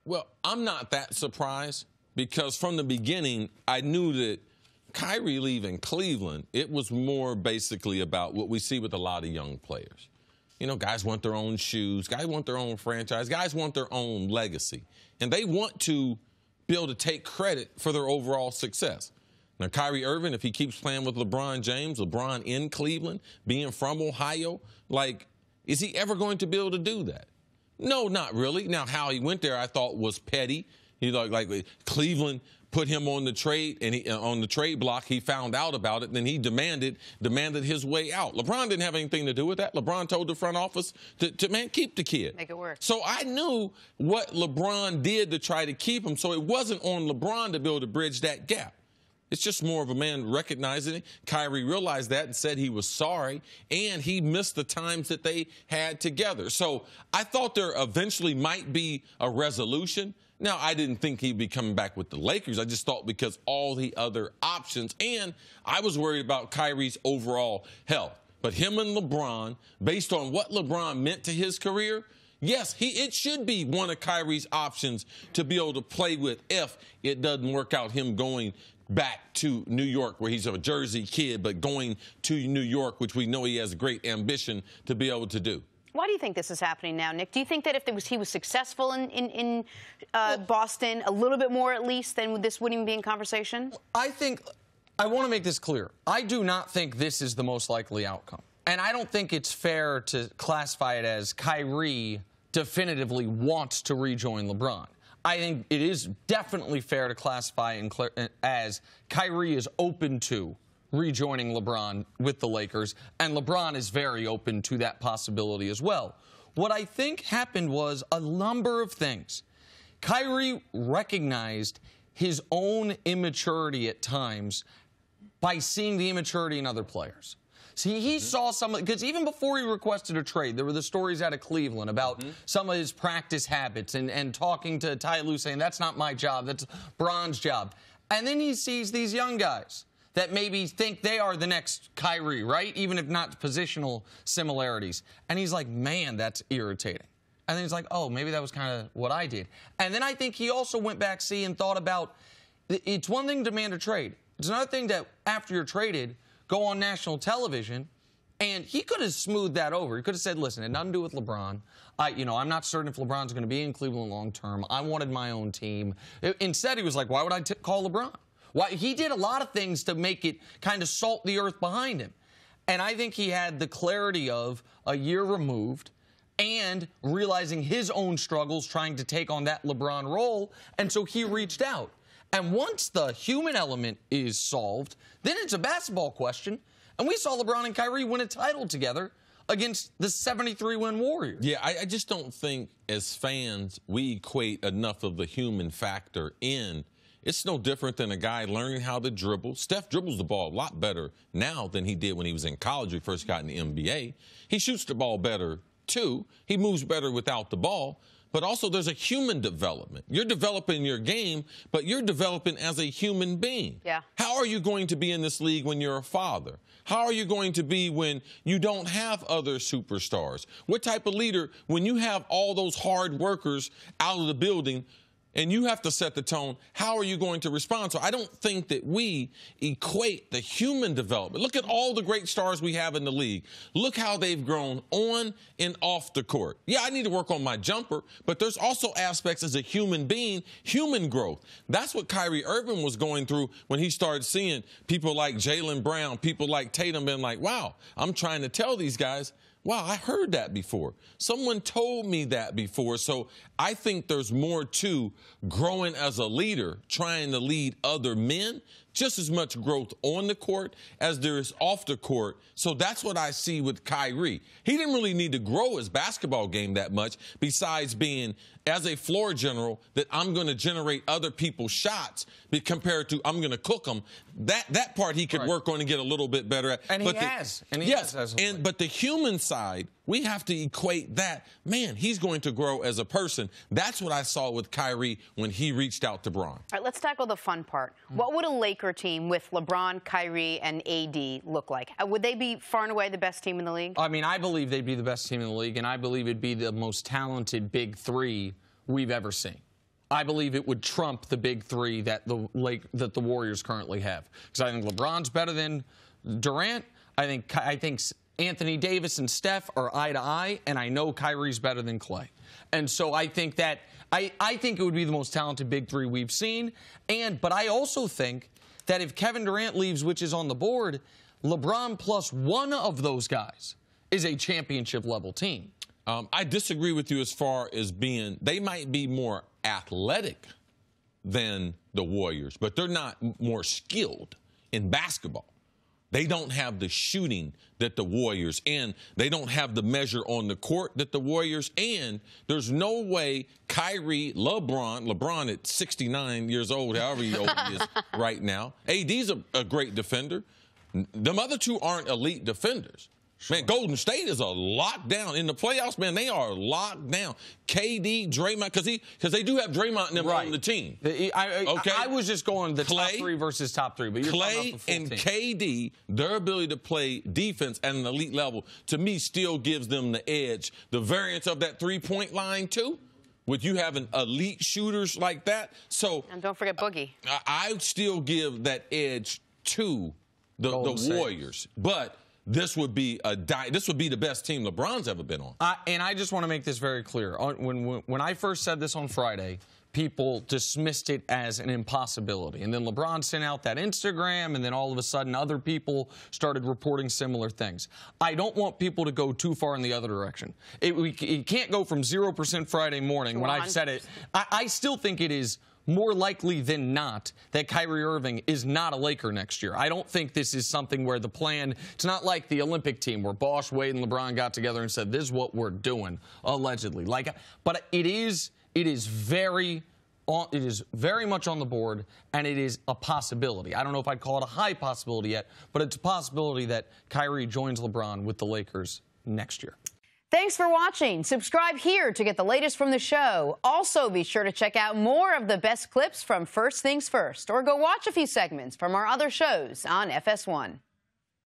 Well, I'm not that surprised because from the beginning, I knew that Kyrie leaving Cleveland, it was more basically about what we see with a lot of young players. You know, guys want their own shoes. Guys want their own franchise. Guys want their own legacy. And they want to be able to take credit for their overall success. Now, Kyrie Irving, if he keeps playing with LeBron James, LeBron in Cleveland, being from Ohio, like, is he ever going to be able to do that? No, not really. Now, how he went there, I thought was petty. He like Cleveland put him on the trade, and on the trade block, he found out about it, and then he demanded his way out. LeBron didn't have anything to do with that. LeBron told the front office to keep the kid. Make it work. So I knew what LeBron did to try to keep him, so it wasn't on LeBron to be able to bridge that gap. It's just more of a man recognizing it. Kyrie realized that and said he was sorry, and he missed the times that they had together. So I thought there eventually might be a resolution. Now, I didn't think he'd be coming back with the Lakers. I just thought because all the other options, and I was worried about Kyrie's overall health. But him and LeBron, based on what LeBron meant to his career, yes, it should be one of Kyrie's options to be able to play with if it doesn't work out him going back to New York, where he's a Jersey kid, but going to New York, which we know he has great ambition to be able to do. Why do you think this is happening now, Nick? Do you think that if he was successful in Boston, a little bit more at least, then this wouldn't even be in conversation? I want to make this clear. I do not think this is the most likely outcome. And I don't think it's fair to classify it as Kyrie definitively wants to rejoin LeBron. I think it is definitely fair to classify it as Kyrie is open to rejoining LeBron with the Lakers, and LeBron is very open to that possibility as well. What I think happened was a number of things. Kyrie recognized his own immaturity at times by seeing the immaturity in other players. See, he saw some, because even before he requested a trade, there were the stories out of Cleveland about some of his practice habits and talking to Ty Lue saying, that's not my job, that's Bron's job. And then he sees these young guys that maybe think they are the next Kyrie, right? Even if not positional similarities. And he's like, man, that's irritating. And then he's like, oh, maybe that was kind of what I did. And then I think he also went back, and thought about, it's one thing to demand a trade. It's another thing that after you're traded, go on national television, and he could have smoothed that over. He could have said, listen, it had nothing to do with LeBron. I'm not certain if LeBron's going to be in Cleveland long term. I wanted my own team. Instead, he was like, why would I call LeBron? Why? He did a lot of things to make it kind of salt the earth behind him. And I think he had the clarity of a year removed and realizing his own struggles trying to take on that LeBron role, and so he reached out. And once the human element is solved, then it's a basketball question. And we saw LeBron and Kyrie win a title together against the 73-win Warriors. Yeah, I just don't think as fans we equate enough of the human factor in. It's no different than a guy learning how to dribble. Steph dribbles the ball a lot better now than he did when he was in college, when he first got in the NBA. He shoots the ball better, too. He moves better without the ball. But also there's a human development. You're developing your game, but you're developing as a human being. Yeah. How are you going to be in this league when you're a father? How are you going to be when you don't have other superstars? What type of leader, when you have all those hard workers out of the building, and you have to set the tone, how are you going to respond? So I don't think that we equate the human development. Look at all the great stars we have in the league. Look how they've grown on and off the court. Yeah, I need to work on my jumper, but there's also aspects as a human being, human growth. That's what Kyrie Irving was going through when he started seeing people like Jaylen Brown, people like Tatum, being like, wow, I'm trying to tell these guys, wow, I heard that before. Someone told me that before. So I think there's more to growing as a leader, trying to lead other men, just as much growth on the court as there is off the court. So that's what I see with Kyrie. He didn't really need to grow his basketball game that much, besides being, as a floor general, that I'm going to generate other people's shots compared to I'm going to cook them. That part he could work on and get a little bit better at. And but he has. And he yes, has. But the human side, we have to equate that. Man, he's going to grow as a person. That's what I saw with Kyrie when he reached out to Bron. All right, let's tackle the fun part. What would a Laker team with LeBron, Kyrie, and AD look like? Would they be far and away the best team in the league? I mean, I believe they'd be the best team in the league, and I believe it'd be the most talented big three we've ever seen. I believe it would trump the big three that the Warriors currently have. Because I think LeBron's better than Durant. I think Anthony Davis and Steph are eye to eye, and I know Kyrie's better than Clay. And so I think that I think it would be the most talented big three we've seen. But I also think that if Kevin Durant leaves, which is on the board, LeBron plus one of those guys is a championship-level team. I disagree with you as far as they might be more athletic than the Warriors, but they're not more skilled in basketball. They don't have the shooting that the Warriors, and they don't have the measure on the court that the Warriors, and there's no way Kyrie, LeBron at 69 years old, however old he is right now. AD's a great defender. Them other two aren't elite defenders. Sure. Man, Golden State is a lockdown. In the playoffs, man, they are locked down. KD, Draymond, because they do have Draymond and them on the team. I was just going the top three versus top three. But you're Clay and team. KD, their ability to play defense at an elite level, to me, still gives them the edge. The variance of that three-point line, too, with you having elite shooters like that. So, and don't forget Boogie. I still give that edge to the Warriors. But this would be the best team LeBron's ever been on. And I just want to make this very clear. When I first said this on Friday, people dismissed it as an impossibility. And then LeBron sent out that Instagram, and then all of a sudden other people started reporting similar things. I don't want people to go too far in the other direction. It can't go from 0% Friday morning when I've said it. I still think it is more likely than not that Kyrie Irving is not a Laker next year. I don't think this is something where the plan, it's not like the Olympic team where Bosh, Wade, and LeBron got together and said, this is what we're doing, allegedly. But it is very much on the board, and it is a possibility. I don't know if I'd call it a high possibility yet, but it's a possibility that Kyrie joins LeBron with the Lakers next year. Thanks for watching. Subscribe here to get the latest from the show. Also, be sure to check out more of the best clips from First Things First, or go watch a few segments from our other shows on FS1.